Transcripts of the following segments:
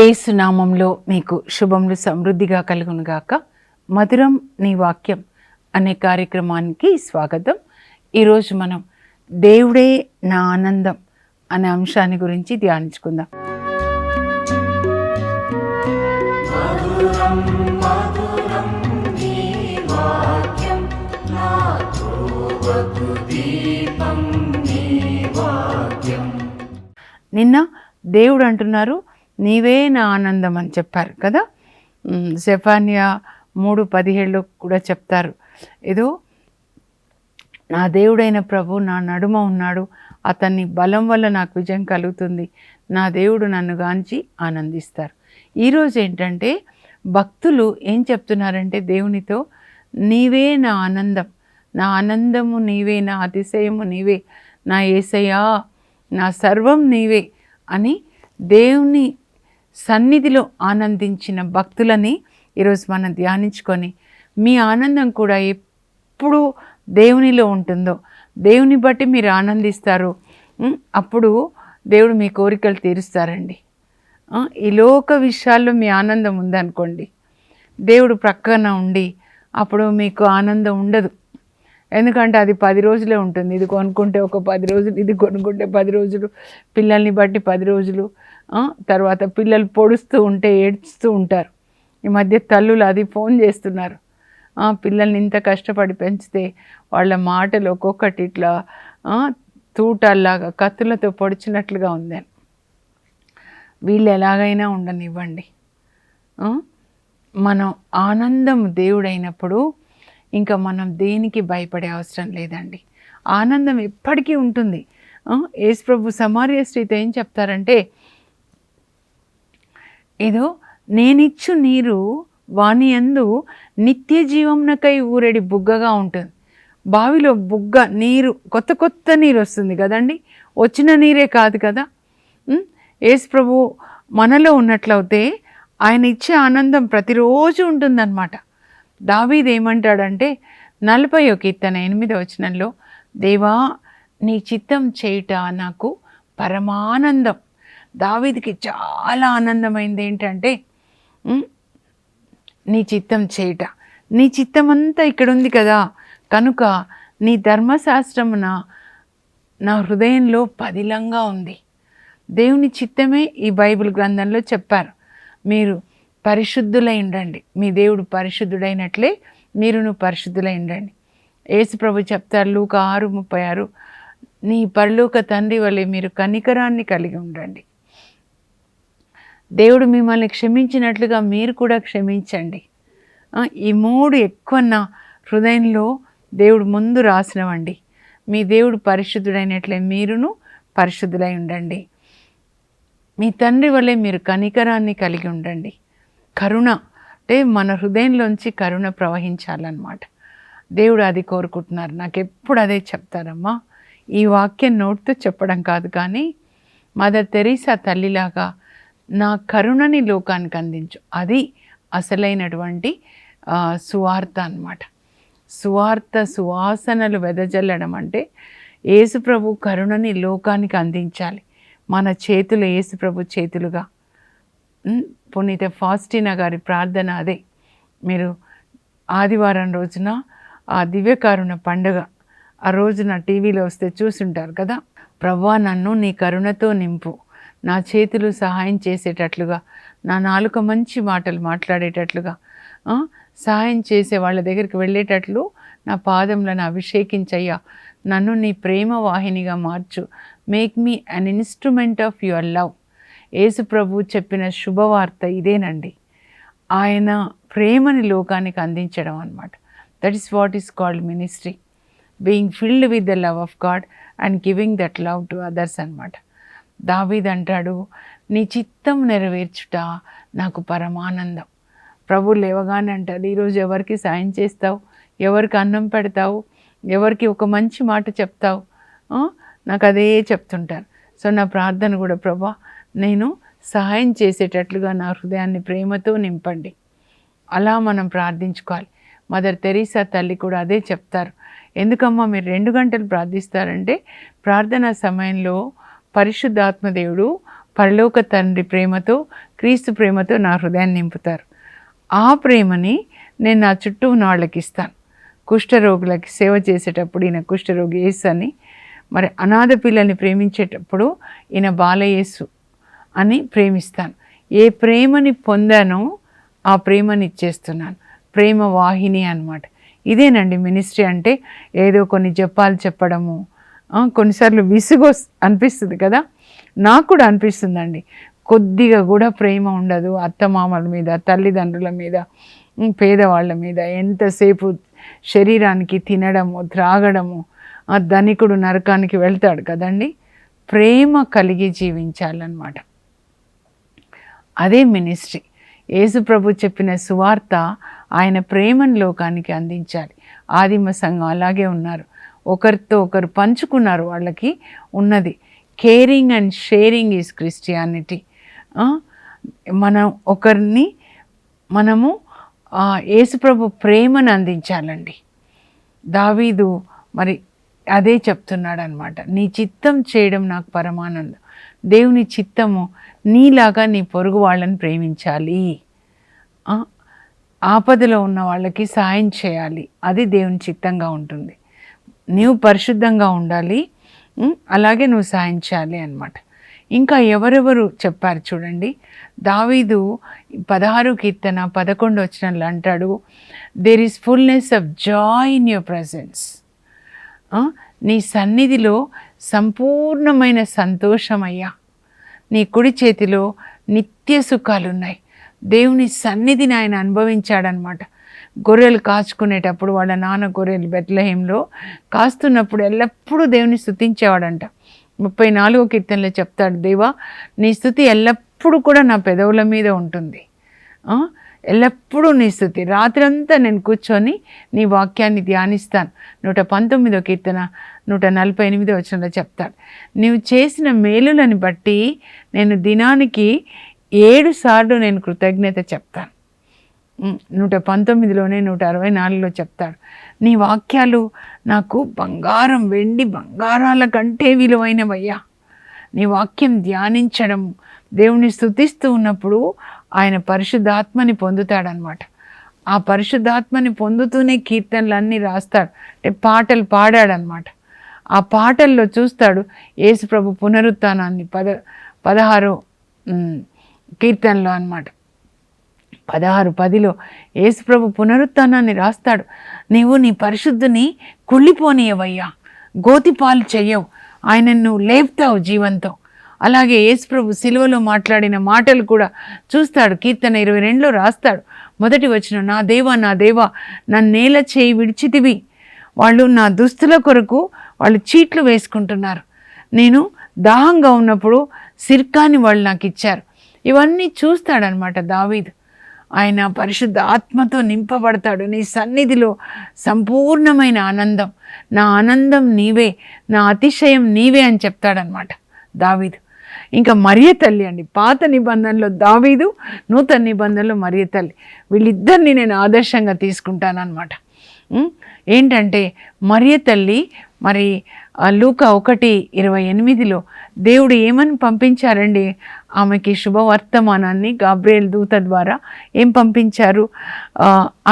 యేసు నామంలో మీకు శుభములు సమృద్ధిగా కలుగునుగాక. మధురం నీ వాక్యం అనే కార్యక్రమానికి స్వాగతం. ఈరోజు మనం దేవుడే నా ఆనందం అనే అంశాన్ని గురించి ధ్యానించుకుందాం. నిన్న దేవుడు అంటున్నారు, నీవే నా ఆనందం అని చెప్పారు కదా. సెఫన్యా 3:17 కూడా చెప్తారు, ఏదో నా దేవుడైన ప్రభు నా నడుమ ఉన్నాడు, అతన్ని బలం వల్ల నాకు విజయం కలుగుతుంది, నా దేవుడు నన్ను గాంచి ఆనందిస్తారు. ఈరోజు ఏంటంటే భక్తులు ఏం చెప్తున్నారంటే దేవునితో, నీవే నా ఆనందం, నా ఆనందము నీవే, నా అతిశయము నీవే, నా యేసయ్యా, నా సర్వం నీవే అని దేవుని సన్నిధిలో ఆనందించిన భక్తులని ఈరోజు మనం ధ్యానించుకొని, మీ ఆనందం కూడా ఎప్పుడు దేవునిలో ఉంటుందో, దేవుని బట్టి మీరు ఆనందిస్తారు, అప్పుడు దేవుడు మీ కోరికలు తీరుస్తారండి. ఈ లోక విషయాల్లో మీ ఆనందం ఉందనుకోండి, దేవుడు ప్రక్కన ఉండి అప్పుడు మీకు ఆనందం ఉండదు. ఎందుకంటే అది 10 రోజులే ఉంటుంది. ఇది కొనుక్కుంటే ఒక 10 రోజులు, ఇది కొనుక్కుంటే 10 రోజులు, పిల్లల్ని బట్టి 10 రోజులు, తర్వాత పిల్లలు పొడుస్తూ ఉంటే ఏడుస్తూ ఉంటారు. ఈ మధ్య తల్లులు అది ఫోన్ చేస్తున్నారు, పిల్లల్ని ఇంత కష్టపడి పెంచితే వాళ్ళ మాటలు ఒక్కొక్కటి ఇట్లా తూటాల్లాగా కత్తులతో పొడిచినట్లుగా ఉందని. వీళ్ళు ఎలాగైనా ఉండనివ్వండి, మనం ఆనందం దేవుడైనప్పుడు ఇంకా మనం దేనికి భయపడే అవసరం లేదండి. ఆనందం ఎప్పటికీ ఉంటుంది. యేసు ప్రభు సమార్య స్త్రీతో ఏం చెప్తారంటే, ఏదో నేనిచ్చు నీరు వాని యందు నిత్య జీవమునకై ఊరెడి బుగ్గగా ఉంటుంది. బావిలో బుగ్గ నీరు, కొత్త నీరు వస్తుంది కదండి, వచ్చిన నీరే కాదు కదా. యేసు ప్రభు మనలో ఉన్నట్లయితే ఆయన ఇచ్చే ఆనందం ప్రతిరోజు ఉంటుందన్నమాట. దావీదు ఏమంటాడంటే 40వ కీర్తన 8వ వచనంలో, దేవా నీ చిత్తం చేయుట నాకు పరమానందం. దావీదుకి చాలా ఆనందమైంది ఏంటంటే, నీ చిత్తం చేయుట, నీ చిత్తం అంతా ఇక్కడ ఉంది కదా, కనుక నీ ధర్మశాస్త్రము నా హృదయంలో పదిలంగా ఉంది. దేవుని చిత్తమే ఈ బైబిల్ గ్రంథంలో చెప్పారు. మీరు పరిశుద్ధులై ఉండండి, మీ దేవుడు పరిశుద్ధుడైనట్లే మీరును పరిశుద్ధులై ఉండండి. యేసు ప్రభు చెప్తారు లూకా 6:36, నీ పరలోక తండ్రి వలె మీరు కనికరాన్ని కలిగి ఉండండి. దేవుడు మిమ్మల్ని క్షమించినట్లుగా మీరు కూడా క్షమించండి. ఈ 3 ఎక్కువ నా హృదయంలో దేవుడు ముందు రాసినవండి. మీ దేవుడు పరిశుద్ధుడైనట్లే మీరును పరిశుద్ధులై ఉండండి. మీ తండ్రి వలె మీరు కనికరాన్ని కలిగి ఉండండి. కరుణ అంటే మన హృదయంలోంచి కరుణ ప్రవహించాలన్నమాట. దేవుడు అది కోరుకుంటున్నారు. నాకు ఎప్పుడు అదే చెప్తారమ్మా, ఈ వాక్యం నోటితో చెప్పడం కాదు, కానీ మదర్ తెరీసా తల్లిలాగా నా కరుణని లోకానికి అందించు, అది అసలైనటువంటి సువార్త అన్నమాట. సువార్త సువాసనలు వెదజల్లడం అంటే యేసు ప్రభు కరుణని లోకానికి అందించాలి. మన చేతులు యేసు ప్రభు చేతులుగా. పునీత ఫాస్టినా గారి ప్రార్థన అదే. మీరు ఆదివారం రోజున ఆ దివ్యకరుణ పండుగ, ఆ రోజున టీవీలో వస్తే చూసుంటారు కదా, ప్రభువా నన్ను నీ కరుణతో నింపు, నా చేతులు సహాయం చేసేటట్లుగా, నా నాలుక మంచి మాటలు మాట్లాడేటట్లుగా, సహాయం చేసే వాళ్ళ దగ్గరికి వెళ్ళేటట్లు నా పాదములను అభిషేకించయ్యా, నన్ను నీ ప్రేమ వాహినిగా మార్చు, make me an instrument of your love. Yesu ప్రభు చెప్పిన శుభవార్త ఇదేనండి, ఆయన ప్రేమని లోకానికి అందించడం అన్నమాట. That is what is called ministry, being filled with the love of God and giving that love to others అన్నమాట. దావీదు అంటాడు, నీ చిత్తం నెరవేర్చుట నాకు పరమానందం. ప్రభు లేవగానే అంటాడు, ఈరోజు ఎవరికి సాయం చేస్తావు, ఎవరికి అన్నం పెడతావు, ఎవరికి ఒక మంచి మాట చెప్తావు, నాకు అదే చెప్తుంటారు. సో నా ప్రార్థన కూడా, ప్రభా నేను సహాయం చేసేటట్లుగా నా హృదయాన్ని ప్రేమతో నింపండి. అలా మనం ప్రార్థించుకోవాలి. మదర్ తెరీసా తల్లి కూడా అదే చెప్తారు. ఎందుకమ్మా మీరు 2 గంటలు ప్రార్థిస్తారంటే, ప్రార్థనా సమయంలో పరిశుద్ధాత్మదేవుడు పరలోక తండ్రి ప్రేమతో, క్రీస్తు ప్రేమతో నా హృదయాన్ని నింపుతారు. ఆ ప్రేమని నేను నా చుట్టూ ఉన్న వాళ్ళకి ఇస్తాను. కుష్ఠరోగులకి సేవ చేసేటప్పుడు ఈయన కుష్ఠరోగి యేసు అని, మరి అనాథ పిల్లల్ని ప్రేమించేటప్పుడు ఈయన బాలయేసు అని ప్రేమిస్తాను. ఏ ప్రేమని పొందానో ఆ ప్రేమని ఇచ్చేస్తున్నాను. ప్రేమ వాహిని అన్నమాట. ఇదేనండి మినిస్ట్రీ అంటే. ఏదో కొన్ని జపాలు చెప్పడము, కొన్నిసార్లు విసుగు అనిపిస్తుంది కదా, నాకు కూడా అనిపిస్తుందండి. కొద్దిగా కూడా ప్రేమ ఉండదు అత్తమామల మీద, తల్లిదండ్రుల మీద, పేదవాళ్ళ మీద. ఎంతసేపు శరీరానికి తినడము, త్రాగడము. ఆ ధనికుడు నరకానికి వెళ్తాడు కదండి. ప్రేమ కలిగి జీవించాలన్నమాట. అదే మినిస్ట్రీ. యేసు ప్రభు చెప్పిన సువార్త ఆయన ప్రేమను లోకానికి అందించాలి. ఆదిమ సంఘం అలాగే ఉన్నారు. ఒకరితో ఒకరు పంచుకున్నారు. వాళ్ళకి ఉన్నది caring and sharing is Christianity. మనం ఒకరిని మనము యేసుప్రభు ప్రేమను అందించాలండి. దావీదు మరి అదే చెప్తున్నాడు అనమాట. నీ చిత్తం చేయడం నాకు పరమానందం. దేవుని చిత్తము నీలాగా నీ పొరుగు వాళ్ళని ప్రేమించాలి, ఆపదలో ఉన్న వాళ్ళకి సాయం చేయాలి. అది దేవుని చిత్తంగా ఉంటుంది. నీవు పరిశుద్ధంగా ఉండాలి, అలాగే నువ్వు సాయం చేయాలి అన్నమాట. ఇంకా ఎవరెవరు చెప్పారు చూడండి. దావీదు 16 కీర్తన 11 వచనంలో అంటాడు, there is fullness of joy in your presence. నీ సన్నిధిలో సంపూర్ణమైన సంతోషమయ్యా. నీ కుడి చేతిలో నిత్య సుఖాలు ఉన్నాయి. దేవుని సన్నిధిని ఆయన అనుభవించాడనమాట. గొర్రెలు కాచుకునేటప్పుడు వాళ్ళ నాన్న గొర్రెలు బెత్లెహేంలో కాస్తున్నప్పుడు ఎల్లప్పుడూ దేవుని స్తుతించేవాడంట. 34వ కీర్తనలో చెప్తాడు, దేవా నీ స్తుతి ఎల్లప్పుడూ కూడా నా పెదవుల మీద ఉంటుంది. ఎల్లప్పుడూ నీ స్తుతి. రాత్రంతా నేను కూర్చొని నీ వాక్యాన్ని ధ్యానిస్తాను. 119వ కీర్తన 148వ వచనంలో చెప్తాడు, నీవు చేసిన మేలులను బట్టి నేను దినానికి 7 సార్లు నేను కృతజ్ఞత చెప్తాను. 119లోనే 164లో చెప్తాడు, నీ వాక్యాలు నాకు బంగారం, వెండి, బంగారాల కంటే విలువైనవయ్యా. నీ వాక్యం ధ్యానించడం, దేవుని స్తుతిస్తూ ఉన్నప్పుడు ఆయన పరిశుద్ధాత్మని పొందుతాడనమాట. ఆ పరిశుద్ధాత్మని పొందుతూనే కీర్తనలన్నీ రాస్తాడు. అంటే పాటలు పాడాడనమాట. ఆ పాటల్లో చూస్తాడు యేసు ప్రభు పునరుత్థానాన్ని 16 కీర్తనలో అనమాట. 16:10లో యేసు ప్రభు పునరుత్థానాన్ని రాస్తాడు. నీవు నీ పరిశుద్ధుని కుళ్ళిపోనీయవయ్యా, గోతిపాలు చెయ్యవు, ఆయన నువ్వు లేపుతావు జీవంతో. అలాగే యేసు ప్రభు సిలువలో మాట్లాడిన మాటలు కూడా చూస్తాడు. కీర్తన 22లో రాస్తాడు, మొదటి వచనం, నా దేవా నా దేవా నన్ను నేల చేయి విడిచితివి. వాళ్ళు నా దుస్తుల కొరకు వాళ్ళు చీట్లు వేసుకుంటున్నారు. నేను దాహంగా ఉన్నప్పుడు సిర్కాని వాళ్ళు నాకు ఇచ్చారు. ఇవన్నీ చూస్తాడనమాట దావీదు. ఆయన పరిశుద్ధ ఆత్మతో నింపబడతాడు. నీ సన్నిధిలో సంపూర్ణమైన ఆనందం, నా ఆనందం నీవే, నా అతిశయం నీవే అని చెప్తాడనమాట దావీదు. ఇంకా మరియ తల్లి అండి. పాత నిబంధనలో దావీదు, నూతన నిబంధనలో మరియ తల్లి. వీళ్ళిద్దరిని నేను ఆదర్శంగా తీసుకుంటానన్నమాట. ఏంటంటే మరియ తల్లి మరి లూకా 1:28లో దేవుడు ఏమని పంపించారండి ఆమెకి శుభవర్తమానాన్ని గాబ్రియేల్ దూత ద్వారా ఏం పంపించారు?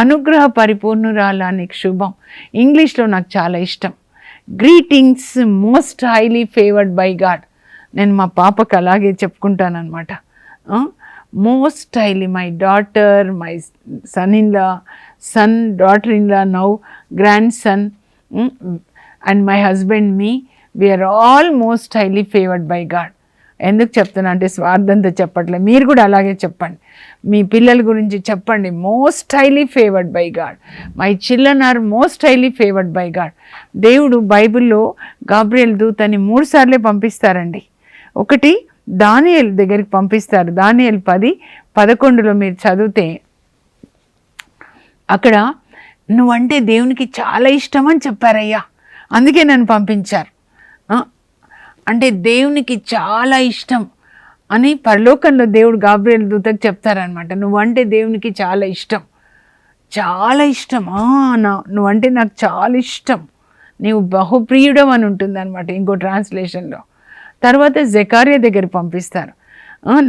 అనుగ్రహ పరిపూర్ణురాలానికి శుభం. ఇంగ్లీష్లో నాకు చాలా ఇష్టం, greetings most highly favoured by God. నేను మా పాపకు అలాగే చెప్పుకుంటానమాట. Most highly, my daughter, my son daughter in law, now grandson and my husband, me, we are all most highly favoured by God. ఎందుకు చెప్తున్నా అంటే స్వార్థంతో చెప్పట్లే, మీరు కూడా అలాగే చెప్పండి. మీ పిల్లల గురించి చెప్పండి, most highly favoured by God, my children are most highly favoured by God. దేవుడు బైబిల్లో గాబ్రియేల్ దూతని 3 సార్లే పంపిస్తారండి. ఒకటి దానియేలు దగ్గరికి పంపిస్తారు. దానియేలు 10:11లో మీరు చదివితే అక్కడ నువ్వంటే దేవునికి చాలా ఇష్టం అని చెప్పారయ్యా, అందుకే నన్ను పంపించారు. అంటే దేవునికి చాలా ఇష్టం అని పరలోకంలో దేవుడు గాబ్రియేల్ దూతకు చెప్తారనమాట. నువ్వంటే దేవునికి చాలా ఇష్టం, చాలా ఇష్టం, నువ్వంటే నాకు చాలా ఇష్టం, నీవు బహుప్రియుడం అని ఉంటుంది అనమాట ఇంకో ట్రాన్స్లేషన్లో. తర్వాత జకర్యా దగ్గర పంపిస్తారు.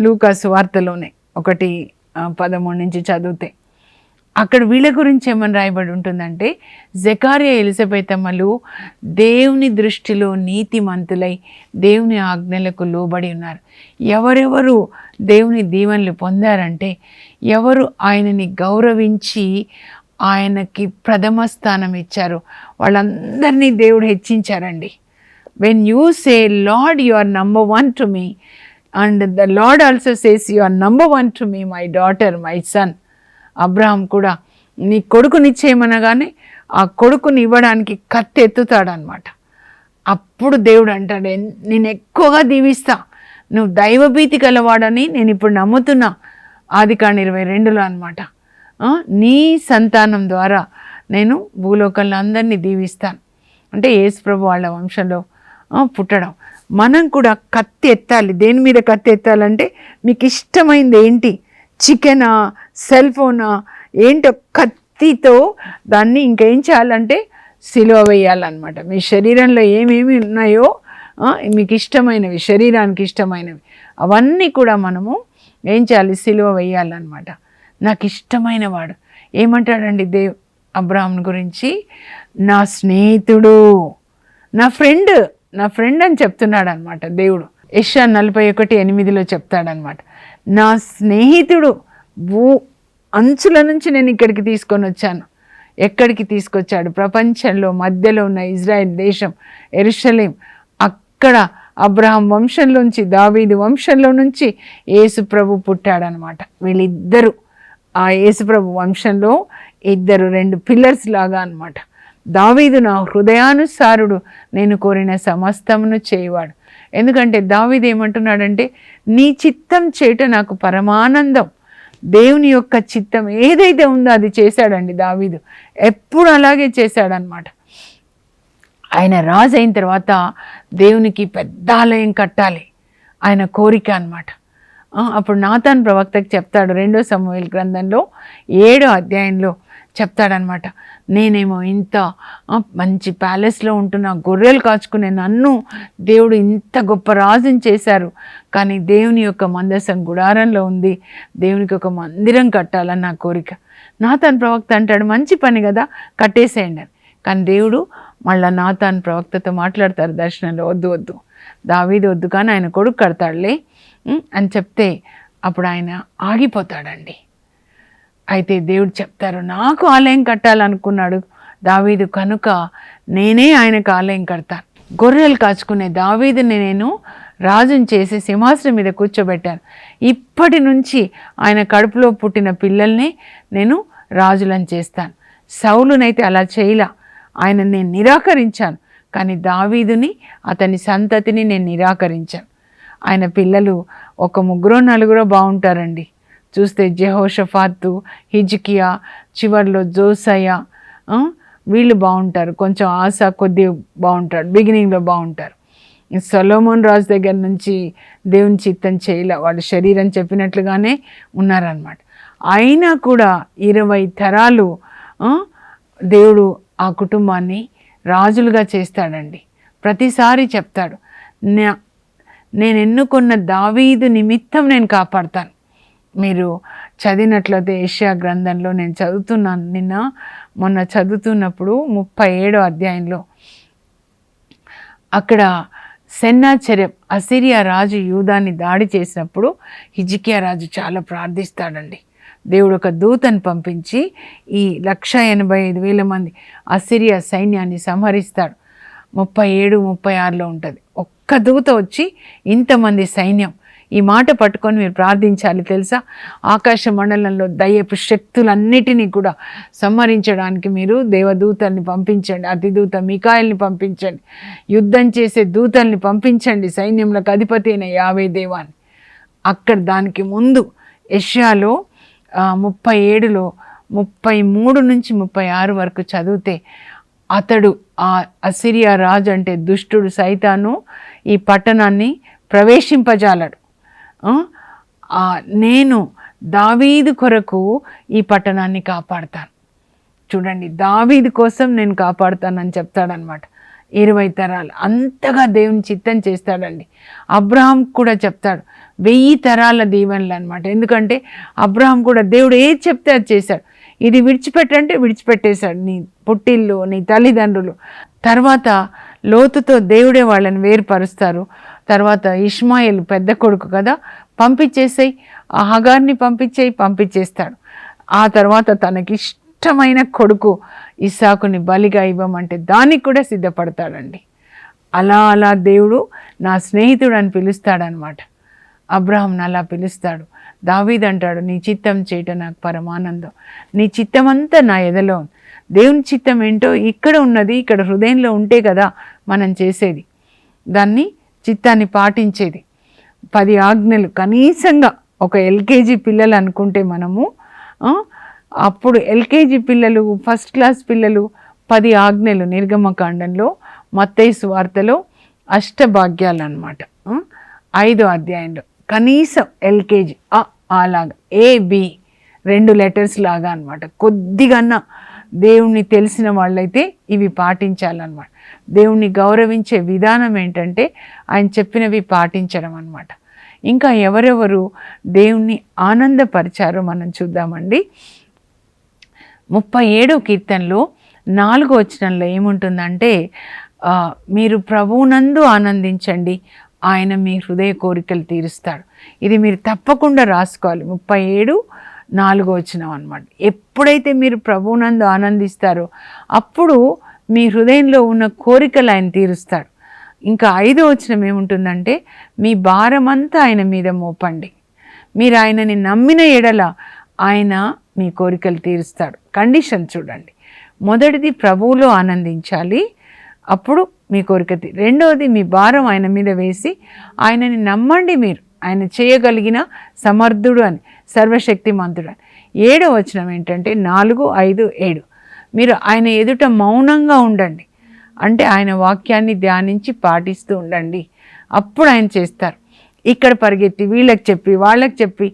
లూకా సువార్తలోనే 1:13 నుంచి చదివితే అక్కడ వీళ్ళ గురించి ఏమని రాయబడి ఉంటుందంటే, జకర్యా ఎలిజబెతమ్మలు దేవుని దృష్టిలో నీతిమంతులై దేవుని ఆజ్ఞలకు లోబడి ఉన్నారు. ఎవరెవరు దేవుని దీవెనలు పొందారంటే, ఎవరు ఆయనని గౌరవించి ఆయనకి ప్రథమ స్థానం ఇచ్చారు వాళ్ళందరినీ దేవుడు హెచ్చించారండి. When you say Lord you are number 1 to me and the Lord also says you are number 1 to me, my daughter, my son. Abraham కూడా నీ కొడుకునిచ్చేయమనగానే ఆ కొడుకుని ఇవ్వడానికి కత్తి ఎత్తుతాడనమాట. అప్పుడు దేవుడు అంటాడు, నేను ఎక్కువగా దీవిస్తా, నువ్వు దైవభీతి గలవాడని నేను ఇప్పుడు నమ్ముతున్నా. ఆదికాండం 22లో అనమాట. నీ సంతానం ద్వారా నేను భూలోకంలో అందరినీ దీవిస్తాను అంటే యేసుప్రభు వాళ్ళ వంశంలో పుట్టడం. మనం కూడా కత్తి ఎత్తాలి. దేని మీద కత్తి ఎత్తాలంటే, మీకు ఇష్టమైంది ఏంటి, చికెనా, సెల్ ఫోనా, ఏంటో కత్తితో దాన్ని ఇంకేం చేయాలంటే సిలువ వేయాలన్నమాట. మీ శరీరంలో ఏమేమి ఉన్నాయో మీకు ఇష్టమైనవి, శరీరానికి ఇష్టమైనవి అవన్నీ కూడా మనము ఏం చేయాలి, సిలువ వేయాలన్నమాట. నాకు ఇష్టమైన వాడు ఏమంటాడండి అబ్రహాం గురించి, నా స్నేహితుడు, నా ఫ్రెండ్ అని చెప్తున్నాడు అనమాట దేవుడు. యెషయా 41:8లో చెప్తాడనమాట, నా స్నేహితుడు, అంచుల నుంచి నేను ఇక్కడికి తీసుకొని వచ్చాను. ఎక్కడికి తీసుకొచ్చాడు? ప్రపంచంలో మధ్యలో ఉన్న ఇజ్రాయెల్ దేశం, యెరూషలేం. అక్కడ అబ్రహాం వంశంలోంచి, దావీదు వంశంలో నుంచి యేసుప్రభు పుట్టాడనమాట. వీళ్ళిద్దరూ ఆ యేసుప్రభు వంశంలో 2 పిల్లర్స్ లాగా అనమాట. దావీదు నా హృదయానుసారుడు, నేను కోరిన సమస్తమును చేయవాడు. ఎందుకంటే దావీదు ఏమంటున్నాడంటే, నీ చిత్తం చేయట నాకు పరమానందం. దేవుని యొక్క చిత్తం ఏదైతే ఉందో అది చేశాడండి దావీదు. ఎప్పుడు అలాగే చేశాడనమాట. ఆయన రాజు అయిన తర్వాత దేవునికి పెద్ద ఆలయం కట్టాలి ఆయన కోరిక అనమాట. అప్పుడు నాతాన్ ప్రవక్తకి చెప్తాడు, 2 సమూయేలు గ్రంథంలో 7వ అధ్యాయంలో చెప్తాడనమాట, నేనేమో ఇంత మంచి ప్యాలెస్లో ఉంటున్నా, గొర్రెలు కాచుకునే నన్ను దేవుడు ఇంత గొప్ప రాజుని చేశారు, కానీ దేవుని యొక్క మందసం గుడారంలో ఉంది, దేవునికి ఒక మందిరం కట్టాలని నా కోరిక. నాతాన్ ప్రవక్త అంటాడు, మంచి పని కదా, కట్టేసేయండి అని. కానీ దేవుడు మళ్ళీ నాతాన్ ప్రవక్తతో మాట్లాడతారు దర్శనంలో, వద్దు దావీదు వద్దు, కానీ ఆయన కొడుకు కడతాడులే అని చెప్తే అప్పుడు ఆయన ఆగిపోతాడండి. అయితే దేవుడు చెప్తారు, నాకు ఆలయం కట్టాలనుకున్నాడు దావీదు, కనుక నేనే ఆయనకు ఆలయం కడతాను. గొర్రెలు కాచుకునే దావీదుని నేను రాజుని చేసి సింహాసనం మీద కూర్చోబెట్టాను. ఇప్పటి నుంచి ఆయన కడుపులో పుట్టిన పిల్లల్ని నేను రాజులను చేస్తాను. సౌలునైతే అలా చేయలా, ఆయన నేను నిరాకరించాను, కానీ దావీదుని, అతని సంతతిని నేను నిరాకరించాను. ఆయన పిల్లలు 3-4 బాగుంటారండి. చూస్తే జెహోషఫాతు, హిజ్కియా, చివర్లో జోసయ్య, వీళ్ళు బాగుంటారు. కొంచెం ఆసా కొద్దిగా బాగుంటాడు, బిగినింగ్లో బాగుంటారు. సొలొమోన్ రాజు దగ్గర నుంచి దేవుని చిత్తం చేయలే, వాళ్ళ శరీరం చెప్పినట్లుగానే ఉన్నారనమాట. అయినా కూడా 20 తరాలు దేవుడు ఆ కుటుంబాన్ని రాజులుగా చేస్తాడండి. ప్రతిసారి చెప్తాడు, నేను ఎన్నుకున్న దావీదు నిమిత్తం నేను కాపాడుతాను. మీరు చదివినట్లయితే యెషయా గ్రంథంలో నేను చదువుతున్నాను, మొన్న చదువుతున్నప్పుడు 37వ అధ్యాయంలో అక్కడ సెన్నాచెరెబ్ అసిరియా రాజు యూదాన్ని దాడి చేసినప్పుడు హిజ్కియా రాజు చాలా ప్రార్థిస్తాడండి. దేవుడు ఒక దూతను పంపించి ఈ 185,000 మంది అసిరియా సైన్యాన్ని సంహరిస్తాడు. 37-36లో ఉంటుంది. ఒక్క దూత వచ్చి ఇంతమంది సైన్యం, ఈ మాట పట్టుకొని మీరు ప్రార్థించాలి తెలుసా. ఆకాశ మండలంలో దయ్యపు శక్తులన్నిటినీ కూడా సంహరించడానికి మీరు దేవదూతల్ని పంపించండి, అతిదూత మికాయల్ని పంపించండి, యుద్ధం చేసే దూతల్ని పంపించండి, సైన్యంలోకి అధిపతి అయిన యావే దేవాన్ని. అక్కడ దానికి ముందు యెషయాలో 37లో 33 నుంచి 36 వరకు చదివితే అతడు ఆ అసిరియా రాజు అంటే దుష్టుడు సైతాను ఈ పట్టణాన్ని ప్రవేశింపజాలడు. నేను దావీదు కొరకు ఈ పట్టణాన్ని కాపాడుతాను. చూడండి, దావీదు కోసం నేను కాపాడుతానని చెప్తాడనమాట. 20 తరాలు అంతగా దేవుని చిత్తం చేస్తాడండి. అబ్రహాం కూడా చెప్తాడు, 1000 తరాల దీవెనలు అనమాట. ఎందుకంటే అబ్రహాం కూడా దేవుడు ఏది చెప్తే అది చేశాడు. ఇది విడిచిపెట్టంటే విడిచిపెట్టేశాడు, నీ పుట్టిల్లు, నీ తల్లిదండ్రులు. తర్వాత లోతుతో దేవుడే వాళ్ళని వేరుపరుస్తారు. తర్వాత ఇష్మాయేలు పెద్ద కొడుకు కదా, పంపించేసేయి, ఆ హగార్ని పంపించేస్తాడు. ఆ తర్వాత తనకి ఇష్టమైన కొడుకు ఇస్సాకుని బలిగా ఇవ్వమంటే దానికి కూడా సిద్ధపడతాడండి. అలా దేవుడు నా స్నేహితుడు అని పిలుస్తాడనమాట. అబ్రహాంని అలా పిలుస్తాడు. దావీదు అంటాడు, నీ చిత్తం చేయటం నాకు పరమానందం, నీ చిత్తం అంతా నా ఎదలో. దేవుని చిత్తం ఏంటో ఇక్కడ ఉన్నది, ఇక్కడ హృదయంలో ఉంటే కదా మనం చేసేది, దాన్ని చిత్తాన్ని పాటించేది. 10 ఆజ్ఞలు కనీసంగా ఒక ఎల్కేజీ పిల్లలు అనుకుంటే మనము, అప్పుడు ఎల్కేజీ పిల్లలు, ఫస్ట్ క్లాస్ పిల్లలు 10 ఆజ్ఞలు నిర్గమకాండంలో, మత్తయి సువార్తలో అష్టభాగ్యాలు అనమాట. 5వ అధ్యాయంలో కనీసం ఎల్కేజీ అలాగా AB 2 లెటర్స్ లాగా అనమాట. కొద్దిగా దేవుణ్ణి తెలిసిన వాళ్ళైతే ఇవి పాటించాలన్నమాట. దేవుణ్ణి గౌరవించే విధానం ఏంటంటే ఆయన చెప్పినవి పాటించడం అన్నమాట. ఇంకా ఎవరెవరు దేవుణ్ణి ఆనందపరిచారో మనం చూద్దామండి. 37వ కీర్తనలో 4వ వచనంలో ఏముంటుందంటే, మీరు ప్రభువునందు ఆనందించండి, ఆయన మీ హృదయ కోరికలు తీరుస్తాడు. ఇది మీరు తప్పకుండా రాసుకోవాలి. 37:4 వచనం అన్నమాట. ఎప్పుడైతే మీరు ప్రభువునందు ఆనందిస్తారో అప్పుడు మీ హృదయంలో ఉన్న కోరికలు ఆయన తీరుస్తాడు. ఇంకా 5వ వచనం ఏముంటుందంటే, మీ భారమంతా ఆయన మీద మోపండి, మీరు ఆయనని నమ్మిన ఎడల ఆయన మీ కోరికలు తీరుస్తాడు. కండిషన్ చూడండి, మొదటిది ప్రభువులో ఆనందించాలి, అప్పుడు మీ కోరిక. రెండవది మీ భారం ఆయన మీద వేసి ఆయనని నమ్మండి, మీరు ఆయన చేయగలిగిన సమర్థుడు అని, సర్వశక్తిమంతుడు అని. 7వ వచనం ఏంటంటే 4, 5, 7 మీరు ఆయన ఎదుట మౌనంగా ఉండండి, అంటే ఆయన వాక్యాన్ని ధ్యానించి పాటిస్తూ ఉండండి, అప్పుడు ఆయన చేస్తారు. ఇక్కడ పరిగెత్తి వీళ్ళకి చెప్పి వాళ్ళకి చెప్పి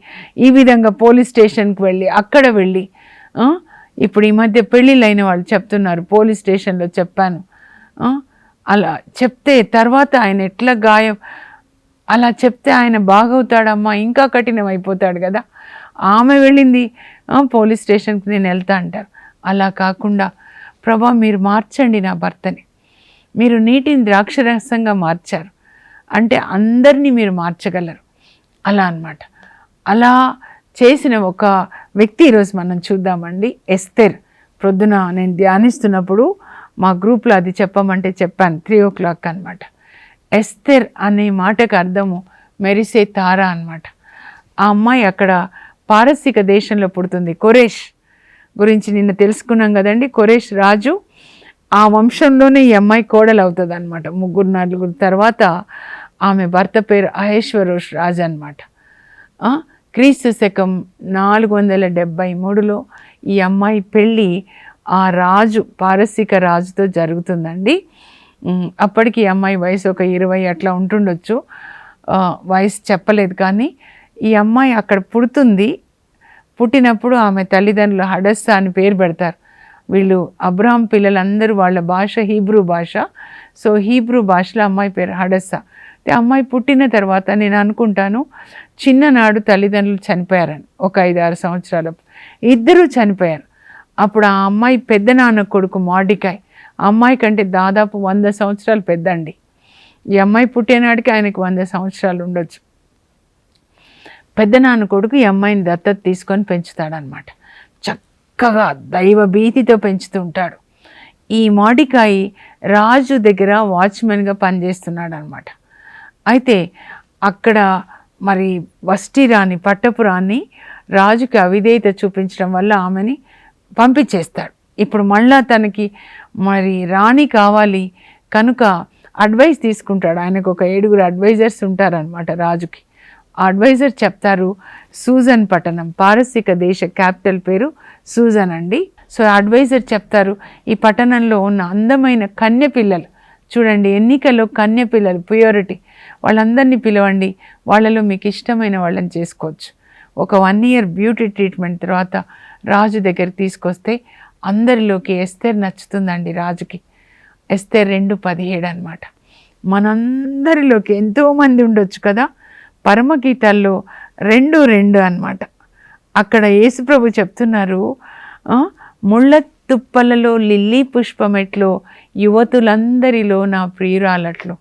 ఈ విధంగా పోలీస్ స్టేషన్కి వెళ్ళి అక్కడ వెళ్ళి, ఇప్పుడు ఈ మధ్య పెళ్ళిళ్ళైన వాళ్ళు చెప్తున్నారు, పోలీస్ స్టేషన్లో చెప్పాను, అలా చెప్తే తర్వాత ఆయన ఎట్లా గాయం, అలా చెప్తే ఆయన బాగవుతాడమ్మా, ఇంకా కఠినం అయిపోతాడు కదా. ఆమె వెళ్ళింది పోలీస్ స్టేషన్కి, నేను వెళ్తా అంటారు. అలా కాకుండా, ప్రభా మీరు మార్చండి నా భర్తని, మీరు నీటిని ద్రాక్షరసంగా మార్చారు అంటే అందరినీ మీరు మార్చగలరు, అలా అన్నమాట. అలా చేసిన ఒక వ్యక్తి ఈరోజు మనం చూద్దామండి. ఎస్తేర్. ప్రొద్దున నేను ధ్యానిస్తున్నప్పుడు మా గ్రూప్లో అది చెప్పమంటే చెప్పాను, 3 o'clock అనమాట. ఎస్తేర్ అనే మాటకు అర్థము మెరిసే తార అనమాట. ఆ అమ్మాయి అక్కడ పారసీక దేశంలో పుడుతుంది. కొరేష్ గురించి నిన్న తెలుసుకున్నాం కదండి. కొరేష్ రాజు, ఆ వంశంలోనే ఈ అమ్మాయి కోడలు అవుతుంది అనమాట. 3-4 తర్వాత ఆమె భర్త పేరు అహేశ్వరోష్ రాజు అనమాట. క్రీస్తు శకం 473లో ఈ అమ్మాయి పెళ్ళి ఆ రాజు, పారసీక రాజుతో జరుగుతుందండి. అప్పటికి ఈ అమ్మాయి వయసు ఒక 20 అట్లా ఉంటుండొచ్చు, వయసు చెప్పలేదు. కానీ ఈ అమ్మాయి అక్కడ పుడుతుంది. పుట్టినప్పుడు ఆమె తల్లిదండ్రులు హడస్సా అని పేరు పెడతారు. వీళ్ళు అబ్రహాం పిల్లలందరూ వాళ్ళ భాష హీబ్రూ భాష. సో హీబ్రూ భాషలో అమ్మాయి పేరు హడస్సా. అమ్మాయి పుట్టిన తర్వాత నేను అనుకుంటాను చిన్ననాడు తల్లిదండ్రులు చనిపోయారని, ఒక 5-6 సంవత్సరాల ఇద్దరూ చనిపోయారు. అప్పుడు ఆ అమ్మాయి పెద్ద నాన్న కొడుకు మార్డికాయ్, ఆ అమ్మాయి కంటే దాదాపు 100 సంవత్సరాలు పెద్దండి. ఈ అమ్మాయి పుట్టినాడికి ఆయనకు 100 సంవత్సరాలు ఉండొచ్చు. పెద్ద నాన్న కొడుకు ఈ అమ్మాయిని దత్తత తీసుకొని పెంచుతాడనమాట. చక్కగా దైవ భీతితో పెంచుతూ ఉంటాడు. ఈ మార్డికాయి రాజు దగ్గర వాచ్మెన్గా పనిచేస్తున్నాడు అనమాట. అయితే అక్కడ మరి వష్టి రాణి, పట్టపు రాణి రాజుకి అవిధేయత చూపించడం వల్ల ఆమెని పంపించేస్తాడు. ఇప్పుడు మళ్ళా తనకి మరి రాణి కావాలి కనుక అడ్వైస్ తీసుకుంటాడు. ఆయనకు ఒక 7 అడ్వైజర్స్ ఉంటారనమాట రాజుకి. ఆ అడ్వైజర్ చెప్తారు, సూజన్ పట్టణం, పారసీక దేశ క్యాపిటల్ పేరు సూజన్ అండి. సో అడ్వైజర్ చెప్తారు, ఈ పట్టణంలో ఉన్న అందమైన కన్య పిల్లలు చూడండి, ఎన్నికల్లో కన్య పిల్లలు ప్యూరిటీ, వాళ్ళందరినీ పిలవండి, వాళ్ళలో మీకు ఇష్టమైన వాళ్ళని చేసుకోవచ్చు. ఒక 1 year బ్యూటీ ట్రీట్మెంట్ తర్వాత రాజు దగ్గర తీసుకొస్తే అందరిలోకి ఎస్తేర్ నచ్చుతుందండి రాజుకి. ఎస్తేర్ 2:17 అనమాట. మనందరిలోకి ఎంతోమంది ఉండొచ్చు కదా, పరమగీతాల్లో 2:2 అన్నమాట. అక్కడ యేసుప్రభు చెప్తున్నారు, ముళ్ళ తుప్పలలో లిల్లీ పుష్పమెట్లో యువతులందరిలో నా ప్రియురాలట్లు.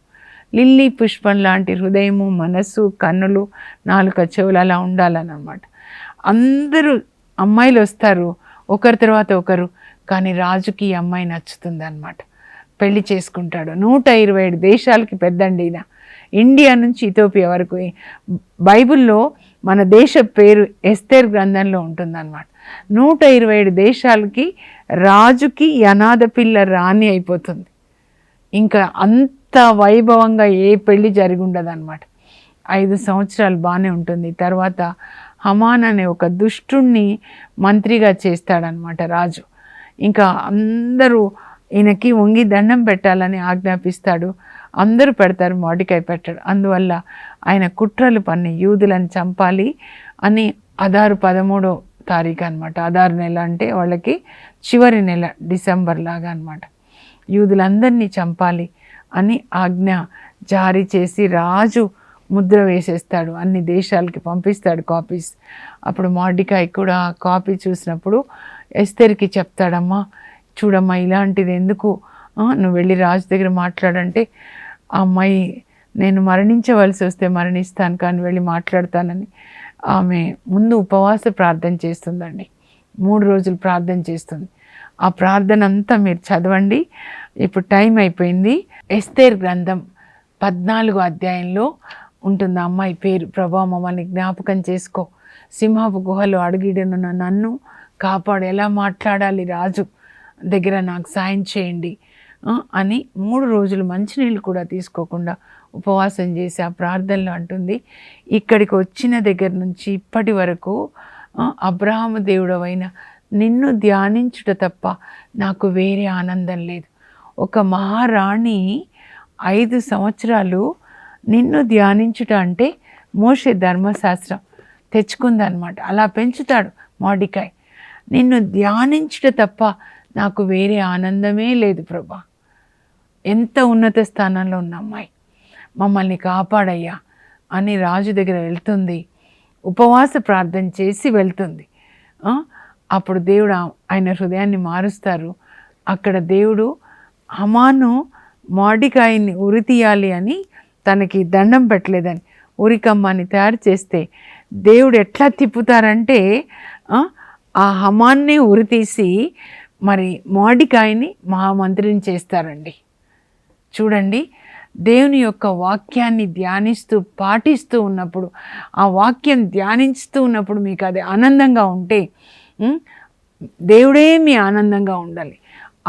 లిల్లీ పుష్పం లాంటి హృదయము, మనస్సు, కన్నులు, నాలుక, చెవులు అలా ఉండాలన్నమాట. అందరూ అమ్మాయిలు వస్తారు ఒకరి తర్వాత ఒకరు, కానీ రాజుకి ఈ అమ్మాయి నచ్చుతుంది అన్నమాట. పెళ్లి చేసుకుంటాడు. 127 దేశాలకి పెద్దండి ఈయన. ఇండియా నుంచి ఇథియోపియా వరకు. బైబిల్లో మన దేశ పేరు ఎస్తేర్ గ్రంథంలో ఉంటుందన్నమాట. 127 దేశాలకి రాజుకి ఈ అనాథ పిల్ల రాణి అయిపోతుంది. ఇంకా అంత వైభవంగా ఏ పెళ్ళి జరిగి ఉండదన్నమాట. 5 సంవత్సరాలు బాగానే ఉంటుంది. తర్వాత హమాన్ అనే ఒక దుష్టుణ్ణి మంత్రిగా చేస్తాడనమాట రాజు. ఇంకా అందరూ ఈయనకి వంగి దండం పెట్టాలని ఆజ్ఞాపిస్తాడు. అందరూ పెడతారు, మోడికాయ పెట్టాడు. అందువల్ల ఆయన కుట్రలు పన్ని యూదులను చంపాలి అని అదారు 13వ తారీఖు అనమాట. అదారు నెల అంటే వాళ్ళకి చివరి నెల, డిసెంబర్ లాగా అనమాట. యూదులందరినీ చంపాలి అని ఆజ్ఞ జారీ చేసి రాజు ముద్ర వేసేస్తాడు. అన్ని దేశాలకి పంపిస్తాడు కాపీస్. అప్పుడు మోర్డెకాయ్ కూడా కాపీ చూసినప్పుడు ఎస్తేర్కి చెప్తాడమ్మా, చూడమ్మా ఇలాంటిది ఎందుకు, నువ్వు వెళ్ళి రాజు దగ్గర మాట్లాడంటే, ఆ అమ్మాయి నేను మరణించవలసి వస్తే మరణిస్తాను కానీ వెళ్ళి మాట్లాడతానని ఆమె ముందు ఉపవాస ప్రార్థన చేస్తుందండి. 3 రోజులు ప్రార్థన చేస్తుంది. ఆ ప్రార్థన అంతా మీరు చదవండి. ఇప్పుడు టైం అయిపోయింది. ఎస్తేర్ గ్రంథం 14వ అధ్యాయంలో ఉంటుంది ఆ అమ్మాయి పేరు. ప్రభా మమ్మల్ని జ్ఞాపకం చేసుకో, సింహపు గుహలో అడుగిడున్న నన్ను కాపాడు, ఎలా మాట్లాడాలి రాజు దగ్గర నాకు సాయం చేయండి అని 3 రోజులు మంచినీళ్ళు కూడా తీసుకోకుండా ఉపవాసం చేసి ఆ ప్రార్థనలో అంటుంది, ఇక్కడికి వచ్చిన దగ్గర నుంచి ఇప్పటి వరకు అబ్రహాము దేవుడవైన నిన్ను ధ్యానించుట తప్ప నాకు వేరే ఆనందం లేదు. ఒక మహారాణి 5 సంవత్సరాలు నిన్ను ధ్యానించుట అంటే మోషే ధర్మశాస్త్రం తెచ్చుకుందనమాట. అలా పెంచుతాడు మోర్డెకాయ్. నిన్ను ధ్యానించుట తప్ప నాకు వేరే ఆనందమే లేదు ప్రభా. ఎంత ఉన్నత స్థానంలో ఉన్న అమ్మాయి, మమ్మల్ని కాపాడయ్యా అని రాజు దగ్గర వెళ్తుంది. ఉపవాస ప్రార్థన చేసి వెళ్తుంది. అప్పుడు దేవుడు ఆయన హృదయాన్ని మారుస్తారు. అక్కడ దేవుడు హమాను మోర్డెకాయిని ఉరి తీయాలి అని తనకి దండం పెట్టలేదని ఉరికమ్మని తయారు చేస్తే దేవుడు ఎట్లా తిప్పుతారంటే ఆ హమాన్ని ఉరి తీసి మరి మోర్డెకాయిని మహామంత్రిని చేస్తారండి. చూడండి, దేవుని యొక్క వాక్యాన్ని ధ్యానిస్తూ పాటిస్తూ ఉన్నప్పుడు, ఆ వాక్యం ధ్యానిస్తూ ఉన్నప్పుడు మీకు అది ఆనందంగా ఉంటే దేవుడే మీ ఆనందంగా ఉండాలి.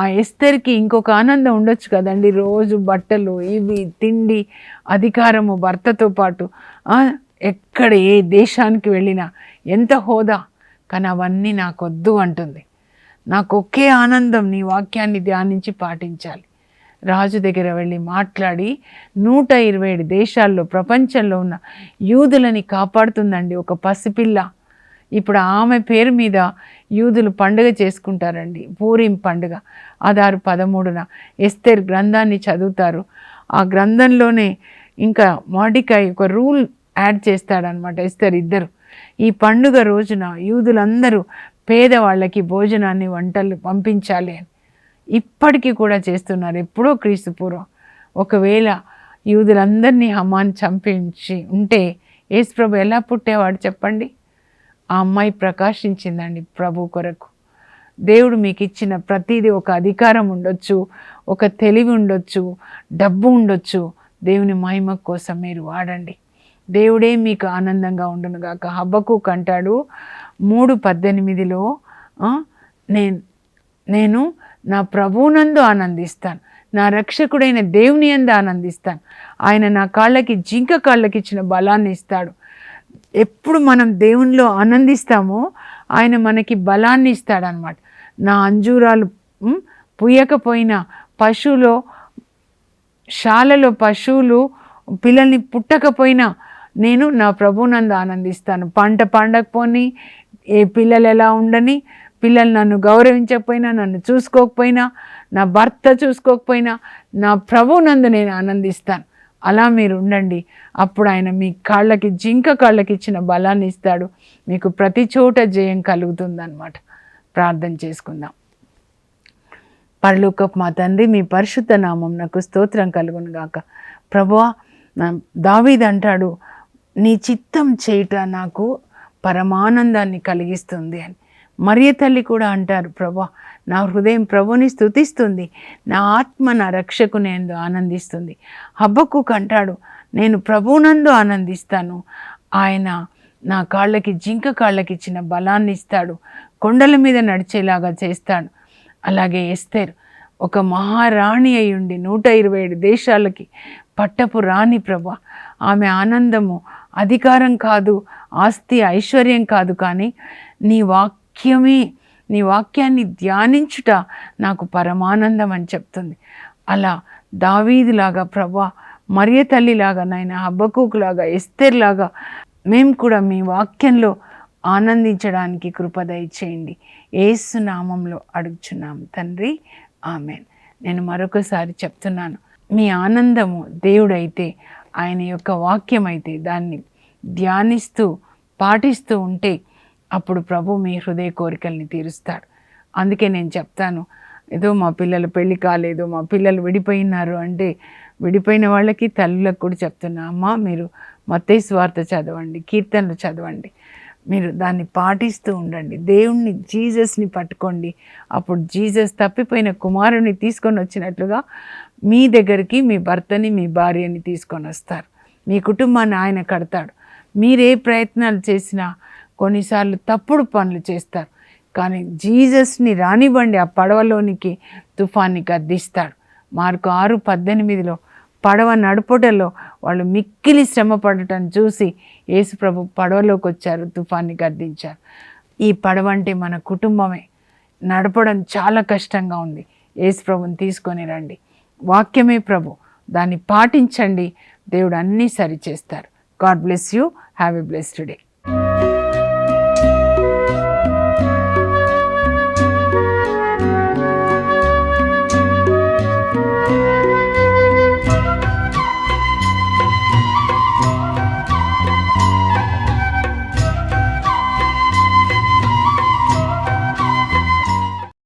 ఆ ఎస్తేర్కి ఇంకొక ఆనందం ఉండొచ్చు కదండి, రోజు బట్టలు, ఇవి, తిండి, అధికారము, భర్తతో పాటు ఎక్కడ ఏ దేశానికి వెళ్ళినా ఎంత హోదా, కానీ అవన్నీ నాకొద్దు అంటుంది. నాకు ఒకే ఆనందం, నీ వాక్యాన్ని ధ్యానించి పాటించాలి. రాజు దగ్గర వెళ్ళి మాట్లాడి 127 దేశాల్లో ప్రపంచంలో ఉన్న యూదులని కాపాడుతుందండి ఒక పసిపిల్ల. ఇప్పుడు ఆమె పేరు మీద యూదులు పండుగ చేసుకుంటారండి, పూరీం పండుగ. అదారు 13న ఎస్తేర్ గ్రంథాన్ని చదువుతారు. ఆ గ్రంథంలోనే ఇంకా మోర్డెకాయ్ ఒక రూల్ యాడ్ చేస్తాడనమాట. ఎస్తేర్ ఇద్దరు ఈ పండుగ రోజున యూదులందరూ పేదవాళ్ళకి భోజనాన్ని, వంటలు పంపించాలి అని ఇప్పటికీ కూడా చేస్తున్నారు. ఎప్పుడో క్రీస్తు పూర్వం. ఒకవేళ యూదులందరినీ హమాన్ చంపించి ఉంటే యేసుప్రభు ఎలా పుట్టేవాడు చెప్పండి? ఆ అమ్మాయి ప్రకాశించిందండి ప్రభు కొరకు. దేవుడు మీకు ఇచ్చిన ప్రతిదీ, ఒక అధికారం ఉండొచ్చు, ఒక తెలివి ఉండొచ్చు, డబ్బు ఉండొచ్చు, దేవుని మహిమ కోసం మీరు వాడండి. దేవుడే మీకు ఆనందంగా ఉండునుగాక. హబక్కూకు అంటాడు 3:18లో నేను నా ప్రభువునందు ఆనందిస్తాను, నా రక్షకుడైన దేవుని యందు ఆనందిస్తాను. ఆయన నా కాళ్ళకి, జింక కాళ్ళకి ఇచ్చిన బలాన్ని ఇస్తాడు. ఎప్పుడు మనం దేవునిలో ఆనందిస్తామో ఆయన మనకి బలాన్ని ఇస్తాడనమాట. నా అంజూరాలు పుయ్యకపోయినా, శాలలో పశువులు పిల్లల్ని పుట్టకపోయినా నేను నా ప్రభువునందు ఆనందిస్తాను. పంట పండకపోని, ఏ పిల్లలు ఎలా ఉండని, పిల్లలు నన్ను గౌరవించకపోయినా, నన్ను చూసుకోకపోయినా, నా భర్త చూసుకోకపోయినా, నా ప్రభువునందు నేను ఆనందిస్తాను. అలా మీరు ఉండండి. అప్పుడు ఆయన మీ కాళ్ళకి, జింక కాళ్ళకి ఇచ్చిన బలాన్ని ఇస్తాడు. మీకు ప్రతి చోట జయం కలుగుతుందన్నమాట. ప్రార్థన చేసుకుందాం. పరలోకపు మా తండ్రి, మీ పరిశుద్ధ నామం నాకు స్తోత్రం కలుగును గాక. ప్రభువా, దావీదు అంటాడు, నీ చిత్తం చేయుట నాకు పరమానందాన్ని కలిగిస్తుంది అని. మరియ తల్లి కూడా అంటారు, ప్రభా నా హృదయం ప్రభుని స్తుతిస్తుంది, నా ఆత్మ నా రక్షకునేందు ఆనందిస్తుంది. హబక్కూకు అంటాడు, నేను ప్రభువునందు ఆనందిస్తాను, ఆయన నా కాళ్ళకి, జింక కాళ్ళకి ఇచ్చిన బలాన్ని ఇస్తాడు, కొండల మీద నడిచేలాగా చేస్తాడు. అలాగే ఎస్తేర్ ఒక మహారాణి అయ్యుండి 127 దేశాలకి పట్టపు రాణి ప్రభా. ఆమె ఆనందము అధికారం కాదు, ఆస్తి ఐశ్వర్యం కాదు, కానీ నీ వాక్యమే, నీ వాక్యాన్ని ధ్యానించుట నాకు పరమానందం అని చెప్తుంది. అలా దావీదులాగా ప్రభా, మరియ తల్లిలాగా, నాయన హబక్కూకులాగా, ఎస్తేర్లాగా మేము కూడా మీ వాక్యంలో ఆనందించడానికి కృప దయచేయండి. యేసు నామంలో అడుగుచున్నాం తండ్రి, ఆమెన్. నేను మరొకసారి చెప్తున్నాను, మీ ఆనందము దేవుడైతే, ఆయన యొక్క వాక్యం అయితే దాన్ని ధ్యానిస్తూ పాటిస్తూ ఉంటే అప్పుడు ప్రభు మీ హృదయ కోరికల్ని తీరుస్తాడు. అందుకే నేను చెప్తాను, ఏదో మా పిల్లలు పెళ్ళి కాలేదు, మా పిల్లలు విడిపోయినారు అంటే, విడిపోయిన వాళ్ళకి తల్లులకు కూడా చెప్తున్నా, అమ్మ మీరు మత్తయి సువార్త చదవండి, కీర్తనలు చదవండి, మీరు దాన్ని పాటిస్తూ ఉండండి. దేవుణ్ణి, జీసస్ని పట్టుకోండి. అప్పుడు జీసస్ తప్పిపోయిన కుమారుని తీసుకొని వచ్చినట్లుగా మీ దగ్గరికి మీ భర్తని, మీ భార్యని తీసుకొని వస్తారు. మీ కుటుంబాన్ని ఆయన కడతాడు. మీరే ప్రయత్నాలు చేసినా కొన్నిసార్లు తప్పుడు పనులు చేస్తారు, కానీ జీసస్ని రానివ్వండి, ఆ పడవలోనికి తుఫాన్ని గద్దిస్తాడు. మార్కు 6:18 పడవ నడుపుటలో వాళ్ళు మిక్కిలి శ్రమ పడటం చూసి యేసుప్రభు పడవలోకి వచ్చారు, తుఫాన్ని గద్దించారు. ఈ పడవ అంటే మన కుటుంబమే. నడపడం చాలా కష్టంగా ఉంది. యేసుప్రభుని తీసుకొని రండి. వాక్యమే ప్రభు, దాన్ని పాటించండి. దేవుడు అన్నీ సరిచేస్తారు. God bless you. Have a blessed day.